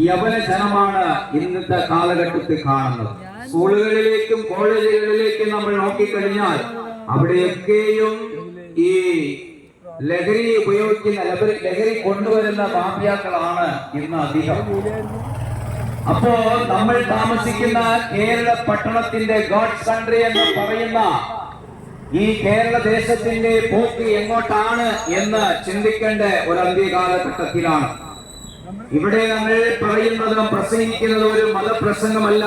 യവന ജനമാണ് ഇന്നത്തെ കാലഘട്ടത്തിൽ കാണുന്നത്. സ്കൂളുകളിലേക്കും കോളേജുകളിലേക്കും നമ്മൾ നോക്കിക്കഴിഞ്ഞാൽ അവിടെയൊക്കെയും ഈ ലഹരി ഉപയോഗിക്കുന്ന ലഹരി കൊണ്ടുവരുന്ന മാഫിയാക്കളാണ് ഇന്ന് അധികം. അപ്പോ നമ്മൾ താമസിക്കുന്ന കേരള പട്ടണത്തിന്റെ ഗോഡ്സ് കൺട്രി എന്ന് പറയുന്ന ഈ കേരള ദേശത്തിന്റെ പോക്ക് എങ്ങോട്ടാണ് എന്ന് ചിന്തിക്കേണ്ട ഒരു അന്ത്യകാലഘട്ടത്തിലാണ്. ഇവിടെ നമ്മൾ പറയുന്നത് പ്രസംഗിക്കുന്നത് ഒരു മതപ്രസംഗമല്ല,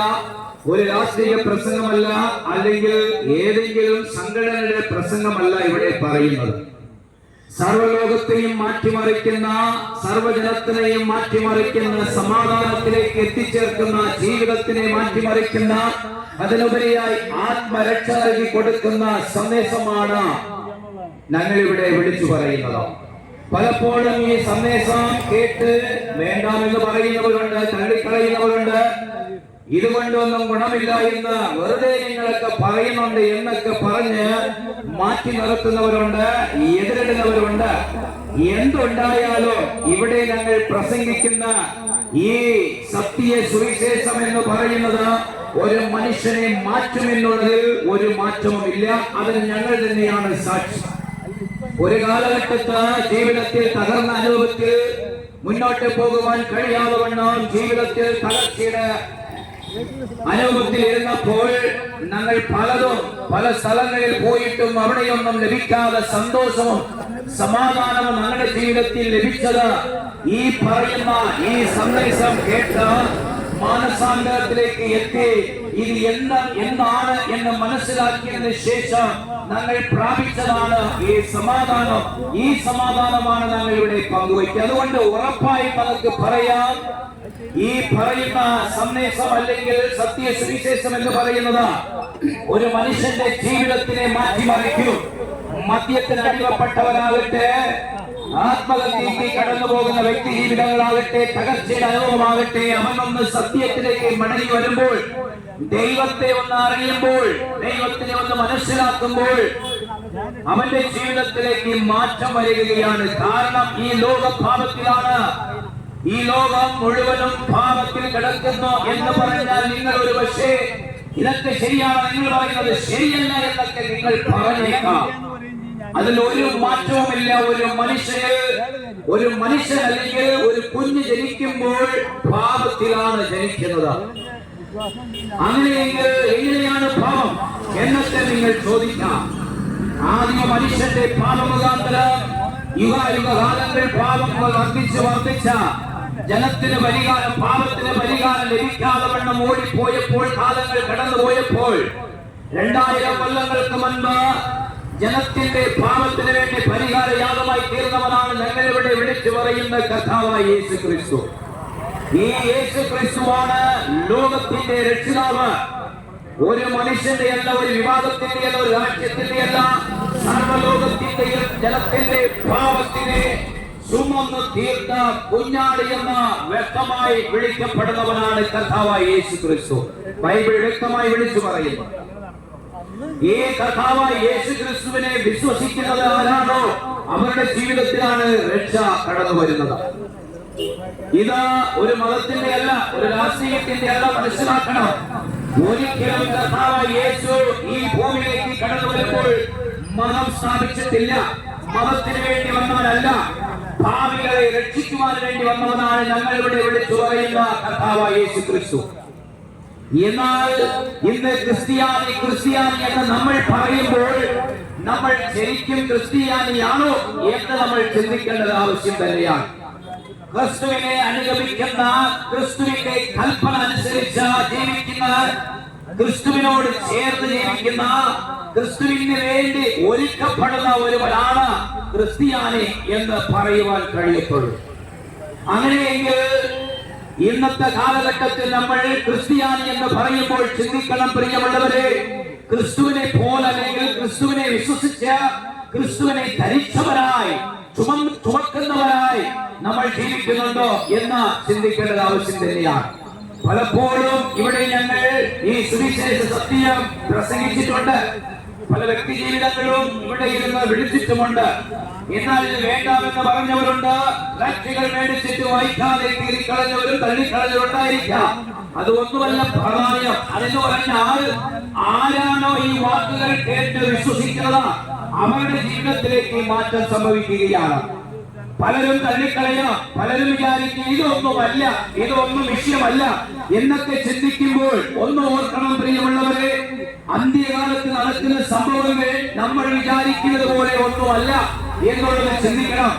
ഒരു രാഷ്ട്രീയ പ്രസംഗമല്ല, അല്ലെങ്കിൽ ഏതെങ്കിലും സംഘടനയുടെ പ്രസംഗമല്ല. ഇവിടെ പറയുന്നത് സർവ്വലോകത്തെയും മാറ്റിമറിക്കുന്ന, സർവ്വജനത്തിനെയും മാറ്റിമറിക്കുന്ന, സമാധാനത്തിലേക്ക് എത്തിച്ചേർക്കുന്ന, ജീവിതത്തിനെ മാറ്റിമറിക്കുന്ന, അതിനുപരിയായി ആത്മരക്ഷ നൽകി കൊടുക്കുന്ന സന്ദേശമാണ് ഞങ്ങളിവിടെ വിളിച്ചു പറയുന്നത്. പലപ്പോഴും ഈ സന്ദേശം കേട്ട് വേണ്ടാമെന്ന് പറയുന്നവരുണ്ട്, തള്ളിക്കളയുന്നവരുണ്ട്. ഇതുകൊണ്ടൊന്നും ഗുണമില്ല എന്ന് വെറുതെ നിങ്ങളൊക്കെ പറയുന്നുണ്ട് എന്നൊക്കെ പറഞ്ഞ് മാറ്റി നിർത്തുന്നവരുണ്ട്, എതിരിടുന്നവരുണ്ട്. എന്തുണ്ടായാലും ഇവിടെ ഞങ്ങൾ പ്രസംഗിക്കുന്ന ഈ സത്യ സുവിശേഷം എന്ന് പറയുന്നത് ഒരു മനുഷ്യനെ മാറ്റുമെന്നുള്ളതിൽ ഒരു മാറ്റവുമില്ല. അതിന് ഞങ്ങൾ തന്നെയാണ് സാക്ഷി. ഒരു കാലഘട്ടത്ത് ജീവിതത്തിൽ തകർന്ന അനുഭവത്തിൽ മുന്നോട്ട് പോകുവാൻ കഴിയാതെ വണ്ണം ജീവിതത്തിൽ തകർച്ചയുടെ അനുഭവത്തിൽ ഇരുന്നപ്പോൾ ഞങ്ങൾ പല സ്ഥലങ്ങളിൽ പോയിട്ടും അവിടെയൊന്നും ലഭിക്കാതെ സന്തോഷവും സമാധാനവും ഞങ്ങളുടെ ജീവിതത്തിൽ ലഭിച്ചത് ഈ പറയുന്ന ഈ സന്ദേശം കേട്ട് മാനസാന്തരത്തിലേക്ക് എത്തി ഇത് എന്താണ് എന്ന് മനസ്സിലാക്കിയതിന് ശേഷം ഞങ്ങൾ പ്രാപിച്ചതാണ് ഈ സമാധാനം. ഈ സമാധാനമാണ് ഞങ്ങൾ ഇവിടെ പങ്കുവയ്ക്കുക. അതുകൊണ്ട് ഉറപ്പായി നമുക്ക് പറയാം, ഈ പറയുന്ന സന്ദേശം അല്ലെങ്കിൽ സത്യ സുവിശേഷം എന്ന് പറയുന്നത് ഒരു മനുഷ്യന്റെ ജീവിതത്തിനെ മാറ്റിമറിക്കും. മദ്യത്തിന് അടിമപ്പെട്ടവരാകട്ടെ, ആത്മഹത്യയ്ക്ക് കടന്നു പോകുന്ന വ്യക്തി ജീവിതങ്ങളാകട്ടെ, തകർച്ചയുടെ അനുഭവമാകട്ടെ, അവനൊന്ന് സത്യത്തിലേക്ക് മടങ്ങി വരുമ്പോൾ, ദൈവത്തെ ഒന്ന് അറിയുമ്പോൾ, ദൈവത്തിനെ ഒന്ന് മനസ്സിലാക്കുമ്പോൾ അവന്റെ ജീവിതത്തിലേക്ക് മാറ്റം വരികയാണ്. കാരണം ഈ ലോകഭാവത്തിലാണ്, ഈ ലോകം മുഴുവനും ഭാവത്തിൽ കിടക്കുന്നു എന്ന് പറഞ്ഞാൽ നിങ്ങൾ ഒരു പക്ഷേ ഇതൊക്കെ ശരിയാണ്, നിങ്ങൾ പറയുന്നത് ശരിയല്ല എന്നൊക്കെ നിങ്ങൾ പറഞ്ഞേക്കാം. അതിൽ ഒരു മാറ്റവുമില്ല. ഒരു മനുഷ്യൻ അല്ലെങ്കിൽ ഒരു കുഞ്ഞ് ജനിക്കുമ്പോൾ പാപത്തിലാണ് ജനിക്കുന്നത്. അങ്ങനെയെങ്കിൽ എങ്ങനെയാണ് പാപം എന്നൊക്കെ നിങ്ങൾ ചോദിക്കാം. ആദ്യ മനുഷ്യന്റെ പാപമുഖാന്തരം യുഗായുഗകാലങ്ങൾ പാപങ്ങൾ വർദ്ധിച്ച ജനത്തിന് പരിഹാരം, പാപത്തിന് പരിഹാരം ലഭിക്കാതെ വണ്ണം ഓടിപ്പോയപ്പോൾ, കാലങ്ങൾ കടന്നുപോയപ്പോൾ 2000 കൊല്ലങ്ങൾക്ക് മുൻപ് ജനത്തിന്റെ പാപത്തിന് വേണ്ടി പരിഹാരയാഗമായി തീർന്നവനാണ് ഞങ്ങളിവിടെ വിളിച്ചു പറയുന്ന കർത്താവായ യേശു ക്രിസ്തു. ഈ യേശു ക്രിസ്തുവാണ് ലോകത്തിന്റെ രക്ഷിതാവ്. ഒരു മനുഷ്യന്റെ അല്ല, ഒരു വിവാദത്തിന്റെ അല്ല, ഒരു രാജ്യത്തിന്റെ അല്ല, സർവ്വലോകത്തിന്റെയും ജനത്തിന്റെ പാപത്തിനെ ചുമന്ന് തീർത്ത കുഞ്ഞാട് എന്ന വ്യക്തമായി വിളിക്കപ്പെടുന്നവനാണ് കർത്താവായ യേശു ക്രിസ്തു. ബൈബിൾ വ്യക്തമായി വിളിച്ചു പറയുന്നു. ഈ കർത്താവായ യേശു ക്രിസ്തുവിനെ വിശ്വസിക്കുന്നത് ആരാണോ അവരുടെ ജീവിതത്തിലാണ് രക്ഷ കടന്നു വരുന്നത്. ഇത് ഒരു മതത്തിന്റെ അല്ല, ഒരു രാഷ്ട്രീയത്തിന്റെ അല്ല. മനസ്സിലാക്കണം, ഒരിക്കലും കർത്താവായ യേശു ഈ ഭൂമിയിലേക്ക് കടന്നു വരുമ്പോൾ മതം സ്ഥാപിച്ചിട്ടില്ല. മതത്തിന് വേണ്ടി വന്നവനല്ല, ഭാവികളെ രക്ഷിക്കുവാൻ വേണ്ടി വന്നവനാണ് ഞങ്ങൾ ഇവിടെ വിളിച്ചു പറയുന്ന കർത്താവായ യേശു ക്രിസ്തു. എന്നാൽ ഇന്ന് ക്രിസ്ത്യാനി എന്ന് നമ്മൾ പറയുമ്പോൾ നമ്മൾ ശരിക്കും ക്രിസ്ത്യാനിയാണോ എന്ന് നമ്മൾ ചിന്തിക്കേണ്ടത് ആവശ്യം തന്നെയാണ്. ക്രിസ്തുവിനെ അനുഗമിക്കുന്ന, ക്രിസ്തുവിന്റെ കൽപ്പന അനുസരിച്ച് ജീവിക്കുന്ന, ക്രിസ്തുവിനോട് ചേർന്ന് ജീവിക്കുന്ന, ക്രിസ്തുവിന് വേണ്ടി ഒരുക്കപ്പെടുന്ന ഒരുവനാണ് ക്രിസ്ത്യാനി എന്ന് പറയുവാൻ കഴിയത്തുള്ളൂ. അങ്ങനെയെങ്കിൽ ഇന്നത്തെ കാലഘട്ടത്തിൽ നമ്മൾ ക്രിസ്ത്യാനി എന്ന് പറയുമ്പോൾ ചിന്തിക്കണം പ്രിയമുള്ളവരെ, ക്രിസ്തുവിനെ പോലെ അല്ലെങ്കിൽ ക്രിസ്തുവിനെ വിശ്വസിച്ച് ക്രിസ്തുവിനെ ധരിച്ചവരായി, ചുമക്കുന്നവരായി നമ്മൾ ജീവിക്കുന്നുണ്ടോ എന്ന് ചിന്തിക്കേണ്ടത് ആവശ്യം തന്നെയാണ്. പലപ്പോഴും ഇവിടെ ഞങ്ങൾ ഈ സുവിശേഷ സത്യം പ്രസംഗിച്ചിട്ടുണ്ട്. പല വ്യക്തി ജീവിതങ്ങളും ഇവിടെ ഇരുന്ന് വിളിച്ചിട്ടുമുണ്ട്. എന്നാൽ ഇത് വേണ്ടാമെന്ന് പറഞ്ഞവരുണ്ട്. ലക്ഷങ്ങൾ മേടിച്ചിട്ട് വായിക്കാതെ കീറിക്കളഞ്ഞവരും തള്ളിക്കളഞ്ഞവരുണ്ടായിരിക്കാം. അത് ഒന്നുമല്ല പ്രധാനം. അതെന്ന് പറഞ്ഞാൽ ആരാണോ ഈ വാക്കുകൾ കേട്ട് വിശ്വസിക്കുന്നത് അവരുടെ ജീവിതത്തിലേക്ക് മാറ്റം സംഭവിക്കുകയാണ്. പലരും തള്ളിക്കളയണം, പലരും വിചാരിക്കും ഇതൊന്നുമല്ല, ഇതൊന്നും വിഷയമല്ല എന്നൊക്കെ ചിന്തിക്കുമ്പോൾ ഒന്ന് ഓർക്കണം പ്രിയമുള്ളവരെ, അന്ത്യകാലത്ത് നടക്കുന്ന സംഭവങ്ങൾ നമ്മൾ വിചാരിക്കുന്നത് പോലെ ഒന്നുമല്ല എന്നുള്ളത് ചിന്തിക്കണം.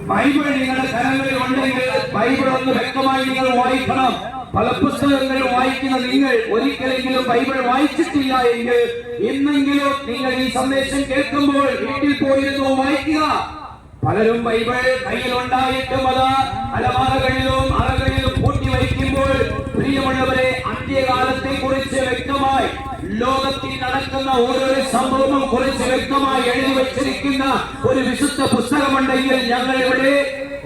ബൈബിൾ നിങ്ങളുടെ കരങ്ങളിൽ ഉണ്ടെങ്കിൽ ബൈബിൾ ഒന്ന് വ്യക്തമായി നിങ്ങൾ വായിക്കണം. പല പുസ്തകങ്ങൾ വായിക്കുന്ന നിങ്ങൾ ഒരിക്കലെങ്കിലും ബൈബിൾ വായിച്ചിട്ടില്ല എങ്കിൽ എന്നെങ്കിലും നിങ്ങൾ ഈ സന്ദേശം കേൾക്കുമ്പോൾ വീട്ടിൽ പോയിരുന്നു വായിക്കുക. പലരും ബൈബിൾ കയ്യിലുണ്ടായിട്ടും അത് അലമാരകളിലും അറകളിലും പൂട്ടി വയ്ക്കുമ്പോൾ പ്രിയമുള്ളവരെ, അന്ത്യകാലത്തെ കുറിച്ച് വ്യക്തമായി ലോകത്തിൽ നടക്കുന്ന ഓരോ സംഭവവും കുറിച്ച് വ്യക്തമായി എഴുതി വച്ചിരിക്കുന്ന ഒരു വിശുദ്ധ പുസ്തകമുണ്ടെങ്കിൽ ഞങ്ങൾ ഇവിടെ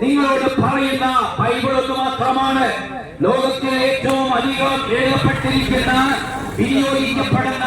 നിങ്ങളോട് പറയുന്ന ബൈബിൾ ഒന്ന് മാത്രമാണ്. ലോകത്തിൽ ഏറ്റവും അധികം എഴുതപ്പെട്ടിരിക്കുന്ന വിനിയോഗിക്കപ്പെടുന്ന